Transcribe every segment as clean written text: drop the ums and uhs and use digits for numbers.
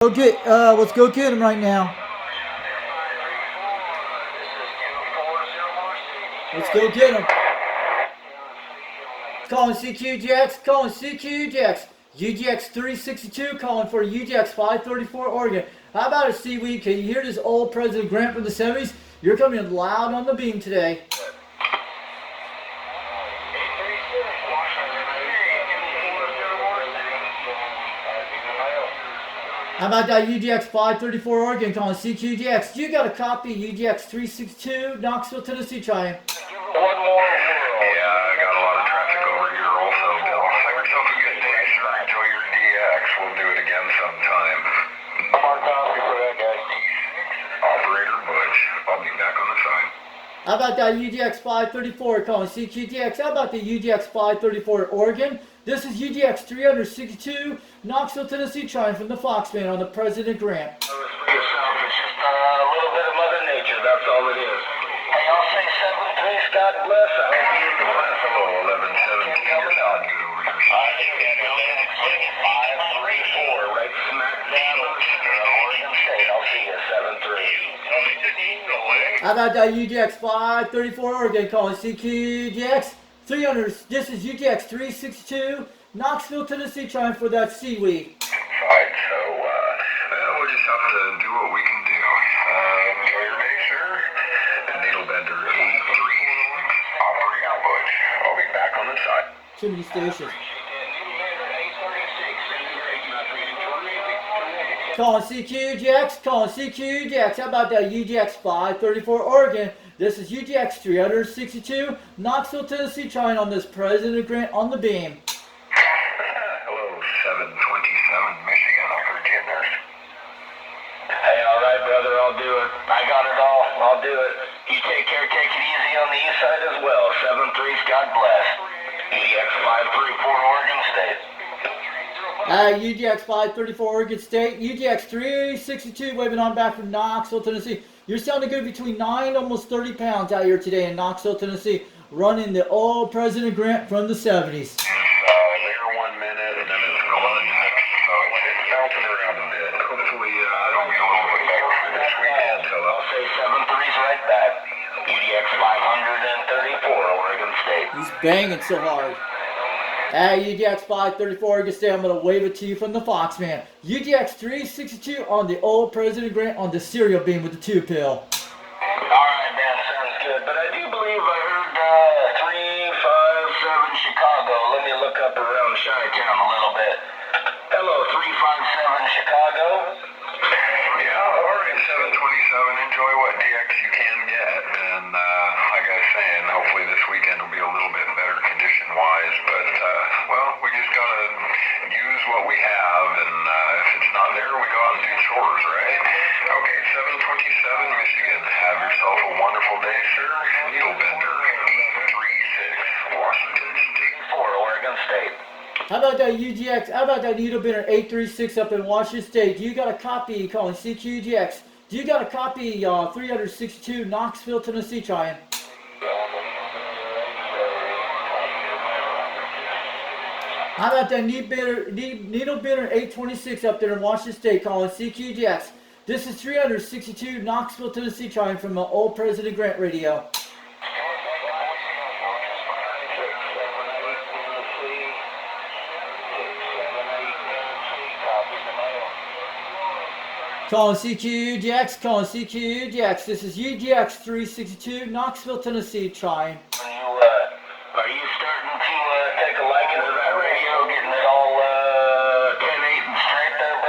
Let's go get him right now. Let's go get him. Calling CQGX, calling CQGX. UDX-362 calling for UDX-534 Oregon. How about it, Seaweed? Can you hear this old President Grant from the 70s? You're coming in loud on the beam today. How about that UDX-534 Oregon calling CQGX? You got a copy UDX-362 Knoxville, Tennessee trying. One more. Yeah, I got a lot of traffic over here also, Bill. Have yourself a good day, sir. Enjoy your DX. We'll do it again sometime. More copy for that guy. Operator Butch. I'll be back on the side. How about that UDX-534 calling CQGX? How about the UDX-534 Oregon? This is UDX-362 Knoxville, Tennessee trying from the Fox Band on the President Grant. It's just a little bit of Mother Nature, that's all it is. Hey, I'll say 7-3, God bless. I hope you the class. Hello, 11-17. You're not good over here. UDX-534, right smack dab in the center of Oregon State. I'll see you 7-3. How about that UDX-534 Oregon calling CQGX? 300. This is UDX-362 Knoxville, Tennessee trying for that Seaweed. Fine, so we'll just have to do what we can do. Enjoy your day, sir. Needlebender 8-3. Operating out, Butch. I'll be back on the side. Too many stations. Calling CQGX, calling CQGX. How about that UDX-534 Oregon? This is UDX-362 Knoxville, Tennessee trying on this President Grant on the beam. Hello, 727 Michigan. I heard you in there. Hey, all right, brother. I'll do it. I got it all. I'll do it. You take care. Take it easy on the east side as well. 7-3. God bless. UDX-534 Oregon State. UDX-534 Oregon State. UDX-362 waving on back from Knoxville, Tennessee. You're sounding good between 9, almost 30 pounds out here today in Knoxville, Tennessee, running the old President Grant from the 70s. There 1 minute, and then it's going the next. So it's bouncing around a bit. Hopefully, it'll be a little bit better for this weekend. So I'll say 7-3's right back. UDX-534 Oregon State. He's banging so hard. UDX-534 Oregon State, I'm going to wave it to you from the Fox Man. UDX-362 on the old President Grant on the cereal beam with the 2-pill. All right, man, sounds good. But I do believe I heard 357 Chicago. Let me look up around Chi-Town a little bit. Hello, 357 Chicago. Yeah, all right, 727. Enjoy what DX you can get. And like I was saying, hopefully this weekend will be a little bit better condition-wise. But, well, we just got to use what we have. And if it's not there, we go out and do chores, right? Okay, 727 Michigan. Have yourself a wonderful day, sir. Needlebender 836 Washington State. 4 Oregon State. How about that UDX? How about that Needlebender 836 up in Washington State? Do you got a copy calling CQGX? Do you got a copy 362 Knoxville, Tennessee trying? How about that Needlebender 826 up there in Washington State calling CQGX? This is 362 Knoxville, Tennessee trying from the old President Grant radio. Calling CQGX, calling CQGX. This is UDX-362 Knoxville, Tennessee trying. Are you starting to take a liking to that radio, getting it all 10-8 and straight there,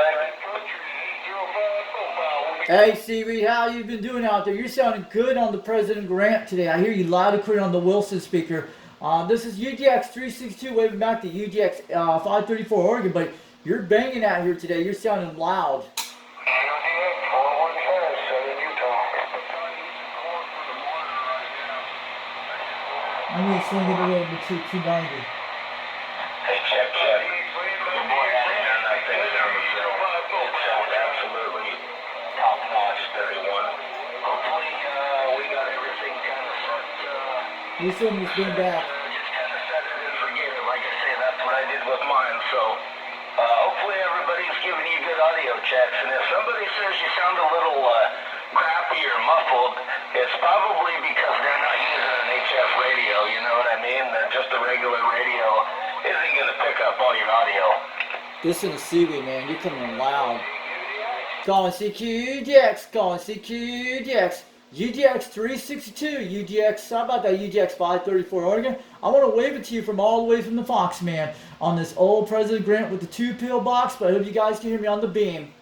buddy? Hey, Seaweed, how you been doing out there? You're sounding good on the President Grant today. I hear you loud and clear on the Wilson speaker. This is UDX-362 waving back to UDX-534 Oregon, but you're banging out here today. You're sounding loud. I'm going to swing it a little bit to 290. Hey, check. Your boy had it on that thing down the middle. It sounds absolutely top-notch, 31. Hopefully, we got everything kind of set. You assume he's been back. Just kind of set it and forget it. Like I say, that's what I did with mine. So, hopefully everybody everybody's giving you good audio checks, and if somebody says you sound a little crappy or muffled, it's probably because they're not using an HF radio, you know what I mean? Just a regular radio isn't going to pick up all your audio. This is a seaweed, man. You're coming in loud. Calling CQ UDX. Calling CQ UDX. UDX-362. UDX. How about that UDX-534 Oregon? I want to wave it to you from all the way from the Fox, man. On this old President Grant with the 2-pill box. But I hope you guys can hear me on the beam.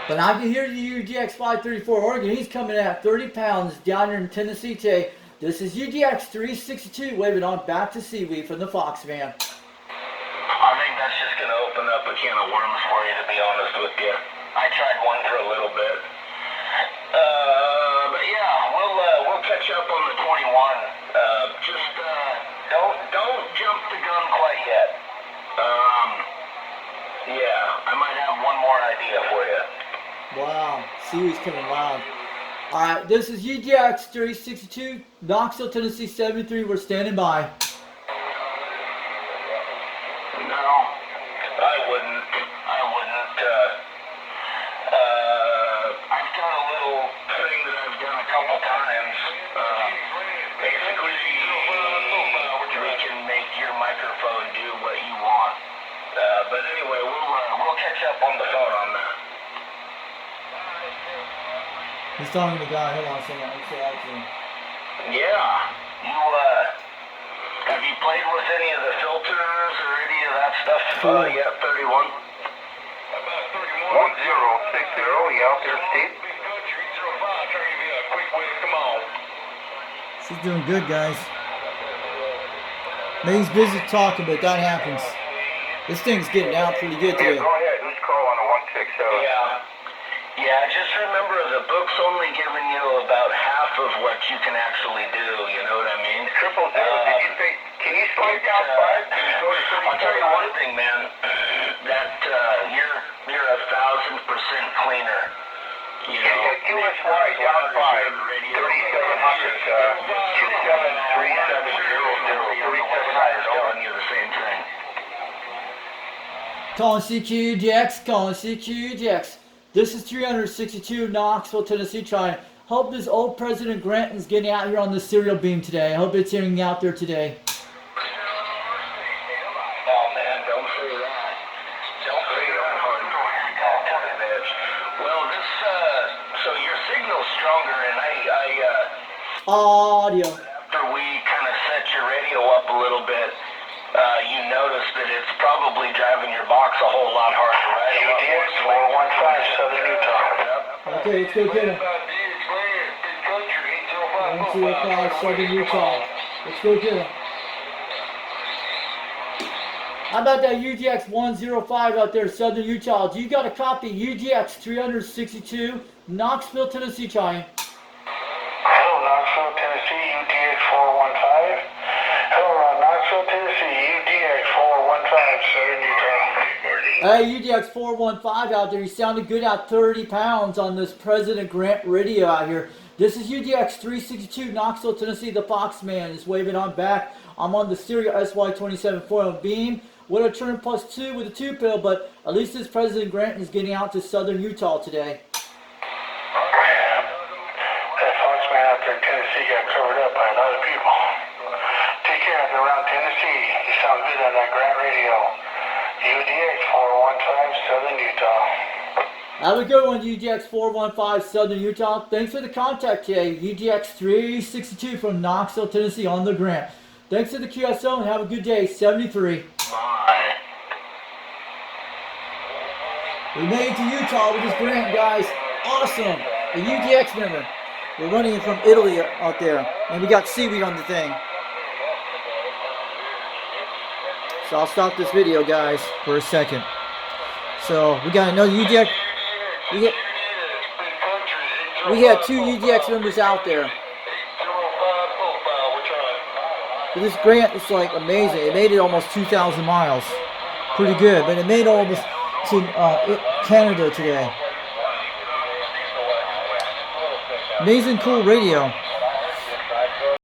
But I can hear the UDX-534 Oregon. He's coming at 30 pounds down here in Tennessee today. This is UDX-362 waving on back to seaweed from the Fox van. I think that's just going to open up a can of worms for you, to be honest with you. I tried one for a little bit. But yeah, we'll catch up on the 21. Just don't jump the gun quite yet. Yeah, I might have one more idea for you. Wow, seaweed's coming loud. Alright, this is UDX-362, Knoxville, Tennessee 73. We're standing by. No, I wouldn't. I've done a little thing that I've done a couple times. Basically, we can make your microphone do what you want. But anyway, we'll catch up on the phone on that. He's talking to the guy. Hold on a second. Let me say that to him. Yeah. Have you played with any of the filters or any of that stuff yet, 31? About 31. 1060, you out there, Steve? She's doing good, guys. Maybe he's busy talking, but that happens. This thing's getting out pretty good today. Go ahead. Who's calling a 160? Yeah, just remember the book's only giving you about half of what you can actually do, you know what I mean? 000, did you think, can you slow down 5? Can you go to 30? I'll tell you one thing, man, that you're 1,000% cleaner. You know, QSY down 5, 3700, 27370, 3700 is telling you the same thing. Calling CQDX, calling CQDX. This is 362 Knoxville, Tennessee, trying. Hope this old President Grant is getting out here on the serial beam today. I hope it's hearing out there today. Oh man, don't say that. Don't say that. Well, so your signal's stronger, and Audio. after we kind of set your radio up a little bit, you notice that it's probably driving your box a whole lot harder, right? UDX-415, Southern Utah. Okay, let's go get him. 105, Southern Utah. Let's go get him. How about that UDX-105 out there, Southern Utah? Do you got a copy? UDX-362, Knoxville, Tennessee, trying. Hello, Knoxville, Tennessee, UDX-415. Hello, Knoxville, Tennessee, UDX-415, Southern Utah. Hey, UDX-415 out there. You sounded good at 30 pounds on this President Grant radio out here. This is UDX-362, Knoxville, Tennessee. The Fox man is waving on back. I'm on the Stereo SY27 foil beam. Would have turned +2 with a 2-pill, but at least this President Grant is getting out to Southern Utah today. That Fox man out there in Tennessee got covered up by a lot of people. Take care of it around Tennessee. You sound good on that Grant radio. UDX-415, Southern Utah. Have a good one, UDX-415, Southern Utah. Thanks for the contact today. UDX-362 from Knoxville, Tennessee on the Grant. Thanks to the QSO and have a good day. 73. Bye. We made it to Utah with this Grant, guys. Awesome. The UDX member. We're running it from Italy out there. And we got seaweed on the thing. So I'll stop this video, guys, for a second. So we got another UDX. We had 2 UDX members out there. This Grant is like amazing. It made it almost 2,000 miles. Pretty good, but it made almost to Canada today. Amazing cool radio.